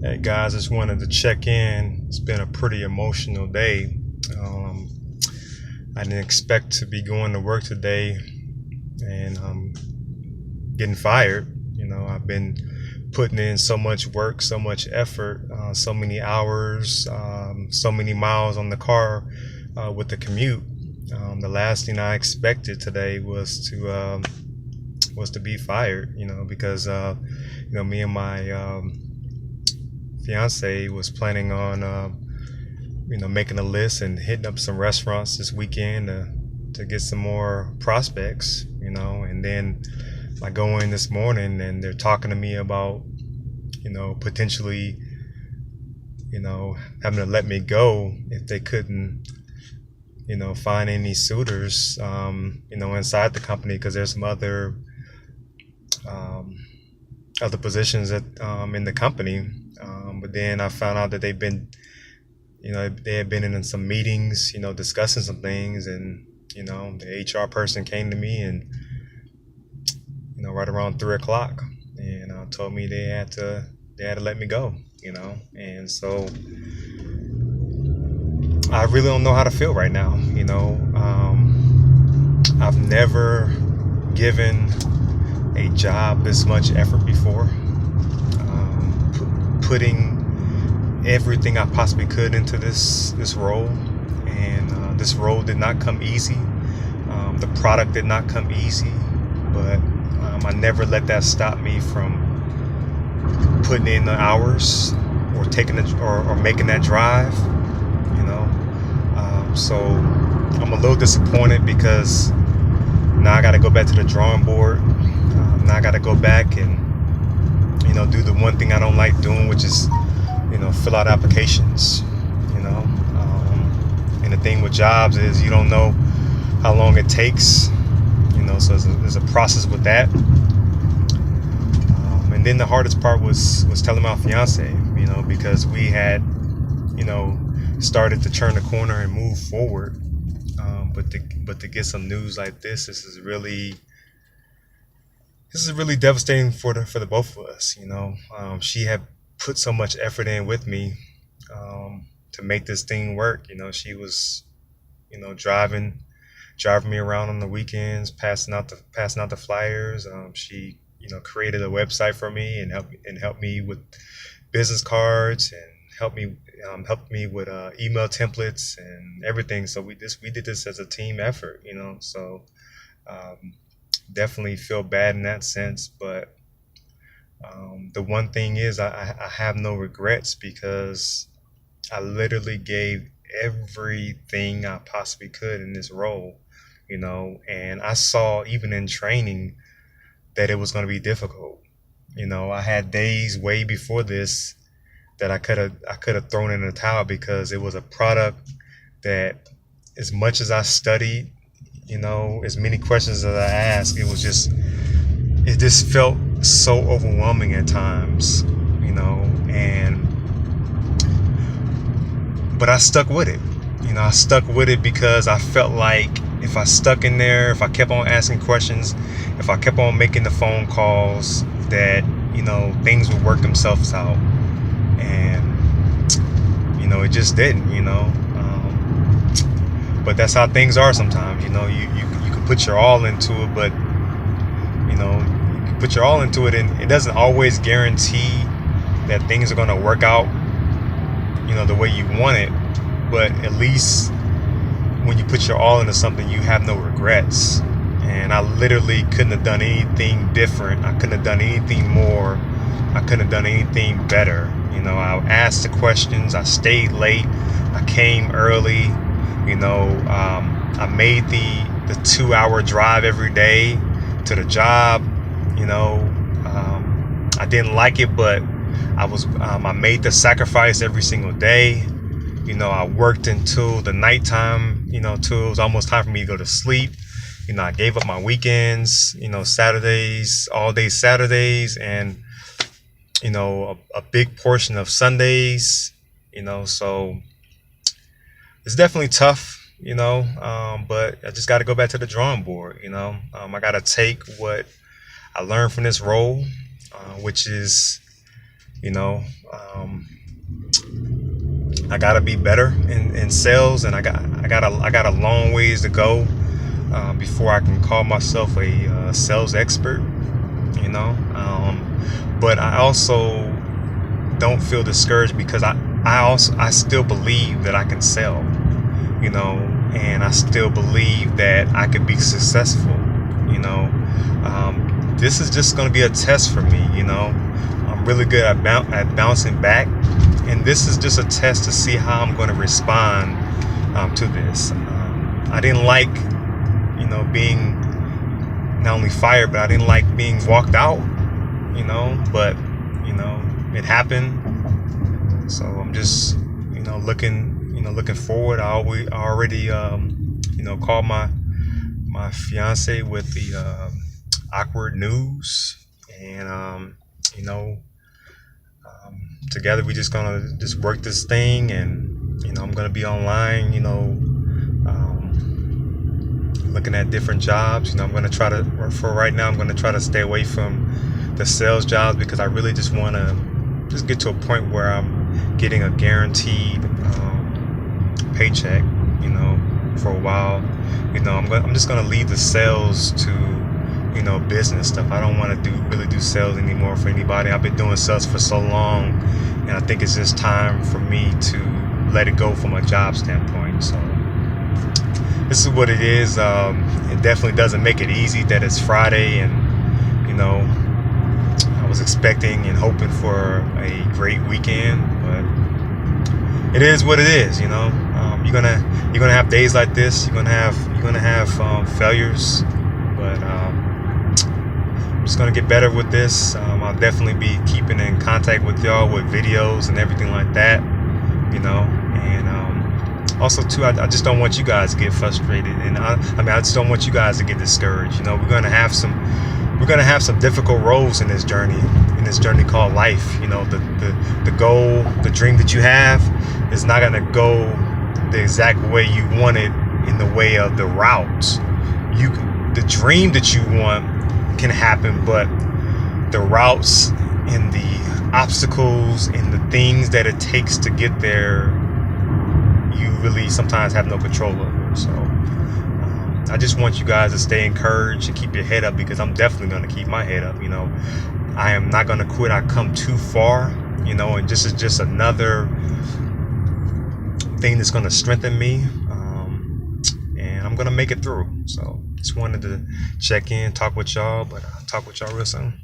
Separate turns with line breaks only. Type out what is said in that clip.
Hey guys, just wanted to check in. It's been a pretty emotional day. Um, I didn't expect to be going to work today and getting fired. I've been putting in so much work, so much effort, so many hours, so many miles on the car with the commute. The last thing I expected today was to be fired. Because me and my fiance was planning on making a list and hitting up some restaurants this weekend to get some more prospects. And then I go in this morning and they're talking to me about potentially having to let me go if they couldn't find any suitors inside the company, because there's some um, other positions that in the company. But then I found out that they had been in some meetings, discussing some things, and the HR person came to me and right around 3 o'clock, and told me they had to let me go. And so I really don't know how to feel right now. I've never given a job this much effort before. Putting everything I possibly could into this role, and this role did not come easy. The product did not come easy, but I never let that stop me from putting in the hours or taking or making that drive. So I'm a little disappointed because now I got to go back to the drawing board. Now I got to go back and do the one thing I don't like doing, which is fill out applications. And the thing with jobs is you don't know how long it takes. So there's a process with that. And then the hardest part was telling my fiance, because we had started to turn the corner and move forward. But to get some news like this is really devastating for the both of us. She had put so much effort in with me to make this thing work. She was driving me around on the weekends, passing out the flyers. She created a website for me and helped me with business cards, and helped me with email templates and everything. So we did this as a team effort. So definitely feel bad in that sense, but the one thing is I have no regrets, because I literally gave everything I possibly could in this role. And I saw even in training that it was going to be difficult. I had days way before this that I could have thrown in the towel, because it was a product that, as much as I studied, as many questions as I asked, it just felt so overwhelming at times, and but I stuck with it. I stuck with it because I felt like if I stuck in there, if I kept on asking questions, if I kept on making the phone calls, that things would work themselves out. And it just didn't. But that's how things are sometimes. You can put your all into it, but you can put your all into it, and it doesn't always guarantee that things are going to work out the way you want it. But at least when you put your all into something, you have no regrets. And I literally couldn't have done anything different. I couldn't have done anything more. I couldn't have done anything better. I asked the questions. I stayed late. I came early. I made the 2-hour drive every day to the job. I didn't like it, but I made the sacrifice every single day. I worked until the nighttime, till it was almost time for me to go to sleep. I gave up my weekends, Saturdays, all day Saturdays, and, a big portion of Sundays, so it's definitely tough, but I just got to go back to the drawing board. I got to take what I learned from this role, which is You know, um, I gotta be better in sales, and I got a long ways to go before I can call myself a sales expert. You know, but I also don't feel discouraged because I still believe that I can sell. You know, and I still believe that I could be successful. You know, this is just going to be a test for me. You know, I'm really good at bouncing back, and this is just a test to see how I'm going to respond to this. I didn't like, you know, being not only fired, but I didn't like being walked out. You know, but you know, it happened. So I'm just, you know, looking forward. I already, you know, called my fiance with the awkward news, and you know, together we just gonna just work this thing, and you know, I'm gonna be online, you know, looking at different jobs. You know, I'm gonna try to, for right now, I'm gonna try to stay away from the sales jobs because I really just want to just get to a point where I'm getting a guaranteed paycheck, you know, for a while. You know, I'm just gonna leave the sales to, you know, business stuff. I don't want to really do sales anymore for anybody. I've been doing sales for so long, and I think it's just time for me to let it go from a job standpoint. So this is what it is. It definitely doesn't make it easy that it's Friday, and you know, I was expecting and hoping for a great weekend, but it is what it is. You know, you're gonna have days like this. You're gonna have failures, but I'm just gonna get better with this. I'll definitely be keeping in contact with y'all with videos and everything like that. You know, and also too, I just don't want you guys to get frustrated, and I mean, I just don't want you guys to get discouraged. You know, we're gonna have some difficult roads in this journey called life. You know, the goal, the dream that you have is not gonna go the exact way you want it in the way of the routes. The dream that you want can happen, but the routes and the obstacles and the things that it takes to get there, you really sometimes have no control over. So I just want you guys to stay encouraged and keep your head up, because I'm definitely going to keep my head up. You know, I am not going to quit. I come too far, you know, and this is just another thing that's going to strengthen me, and I'm going to make it through. So just wanted to check in, talk with y'all, but I'll talk with y'all real soon.